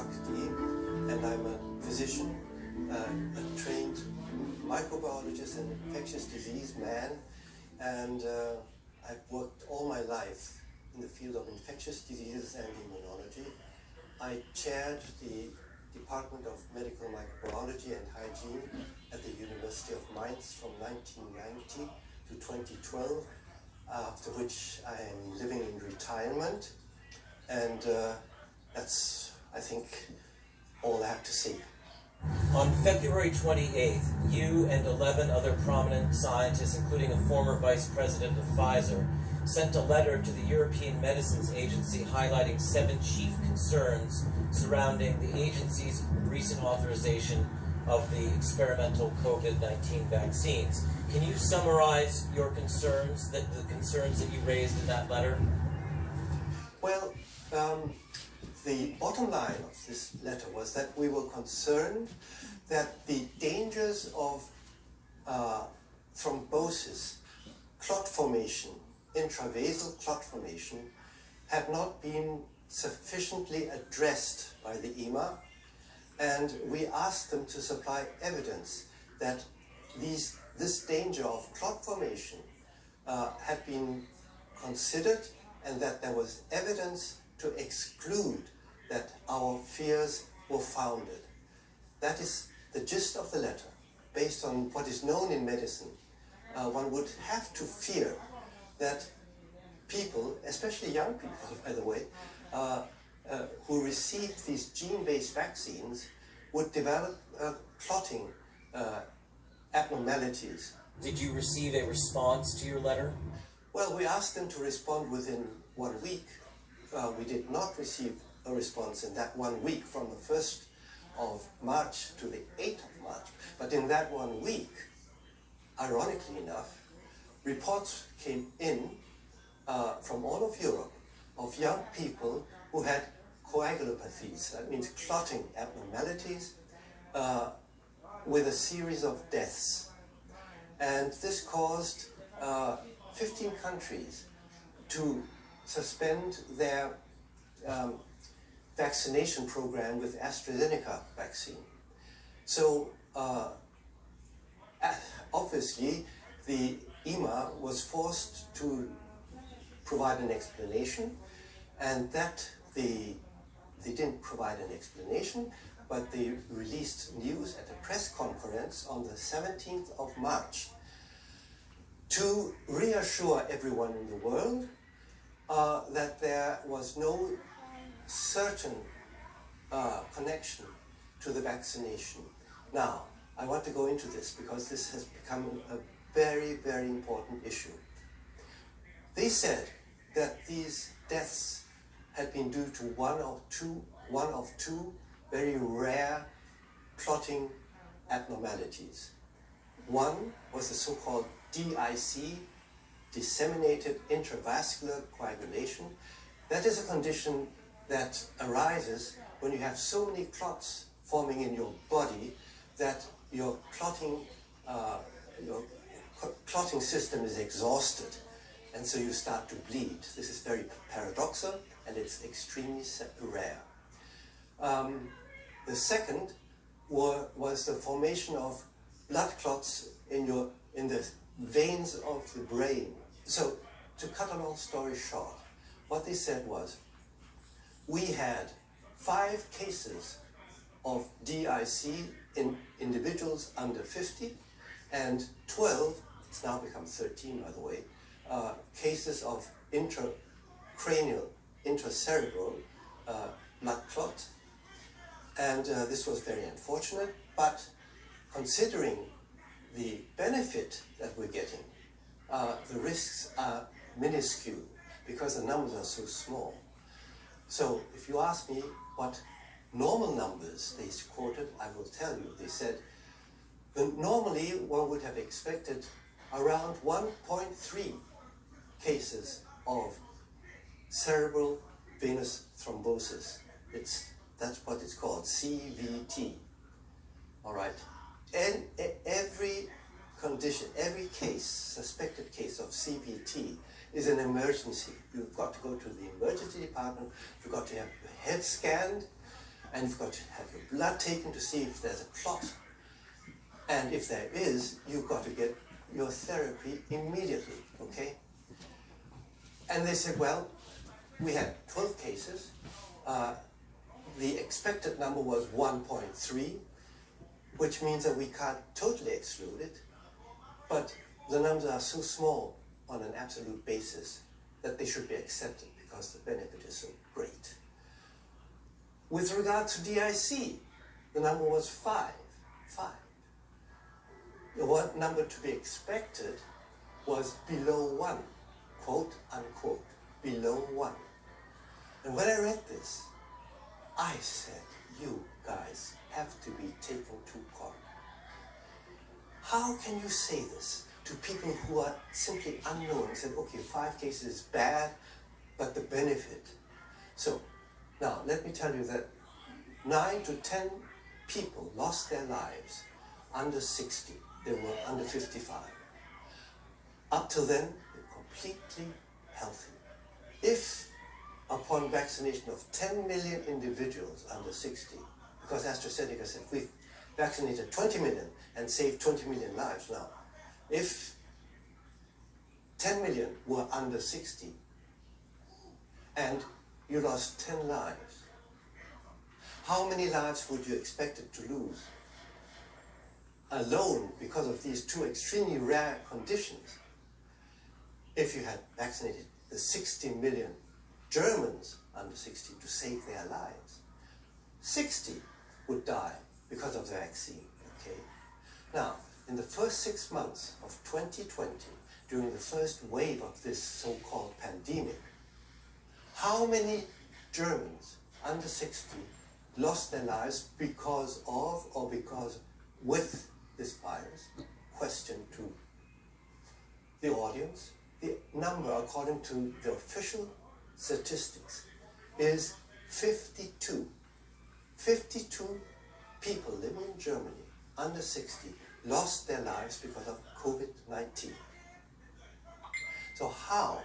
PhD, and I'm a physician, a trained microbiologist and infectious disease man, and I've worked all my life in the field of infectious diseases and immunology. I chaired the Department of Medical Microbiology and Hygiene at the University of Mainz from 1990 to 2012, after which I am living in retirement, and that's, I think, all I have to say. On February 28th, you and 11 other prominent scientists, including a former vice president of Pfizer, sent a letter to the European Medicines Agency highlighting 7 chief concerns surrounding the agency's recent authorization of the experimental COVID-19 vaccines. Can you summarize your concerns, the concerns that you raised in that letter? Well, the bottom line of this letter was that we were concerned that the dangers of thrombosis, clot formation, intravasal clot formation, had not been sufficiently addressed by the EMA, and we asked them to supply evidence that this danger of clot formation had been considered, and that there was evidence to exclude that our fears were founded. That is the gist of the letter. Based on what is known in medicine, one would have to fear that people, especially young people, by the way, who receive these gene-based vaccines would develop clotting abnormalities. Did you receive a response to your letter? Well, we asked them to respond within 1 week. We did not receive a response in that 1 week, from the 1st of March to the 8th of March. But in that 1 week, ironically enough, reports came in from all of Europe of young people who had coagulopathies, that means clotting abnormalities, with a series of deaths. And this caused 15 countries to suspend their vaccination program with AstraZeneca vaccine. So obviously the EMA was forced to provide an explanation, and that they didn't provide an explanation, but they released news at a press conference on the 17th of March to reassure everyone in the world that there was no certain connection to the vaccination. Now, I want to go into this because this has become a very, very important issue. They said that these deaths had been due to one of two very rare clotting abnormalities. One was the so-called DIC, disseminated intravascular coagulation. That is a condition that arises when you have so many clots forming in your body that your clotting system is exhausted, and so you start to bleed. This is very paradoxal, and it's extremely rare. The second was the formation of blood clots in the veins of the brain. So, to cut a long story short, what they said was, we had 5 cases of DIC in individuals under 50, and 12, it's now become 13 by the way, cases of intracranial, intracerebral blood clot. And this was very unfortunate, but considering the benefit that we're getting, the risks are minuscule because the numbers are so small. So if you ask me what normal numbers they quoted, I will tell you. They said that normally one would have expected around 1.3 cases of cerebral venous thrombosis. That's what it's called, CVT. All right. And every condition, every case, suspected case of CVT is an emergency. You've got to go to the emergency department, you've got to have your head scanned, and you've got to have your blood taken to see if there's a clot. And if there is, you've got to get your therapy immediately, okay? And they said, well, we had 12 cases. The expected number was 1.3, which means that we can't totally exclude it, but the numbers are so small on an absolute basis that they should be accepted because the benefit is so great. With regard to DIC, the number was 5. The one number to be expected was below 1, quote unquote, below 1. And when I read this, I said, you guys have to be taken to court. How can you say this to people who are simply unknowing? Said, okay, 5 cases is bad, but the benefit. So now let me tell you that 9 to 10 people lost their lives under 60. They were under 55. Up till then, they're completely healthy. If upon vaccination of 10 million individuals under 60, because AstraZeneca said we've vaccinated 20 million and saved 20 million lives now. If 10 million were under 60 and you lost 10 lives, how many lives would you expect it to lose? Alone, because of these two extremely rare conditions, if you had vaccinated the 60 million Germans under 60 to save their lives, 60 would die because of the vaccine, okay? Now, in the first 6 months of 2020, during the first wave of this so-called pandemic, how many Germans under 60 lost their lives because of or because with this virus? Question to the audience. The number, according to the official statistics, is 52. 52 people living in Germany under 60 lost their lives because of COVID-19. So how,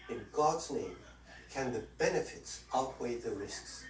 in God's name, can the benefits outweigh the risks?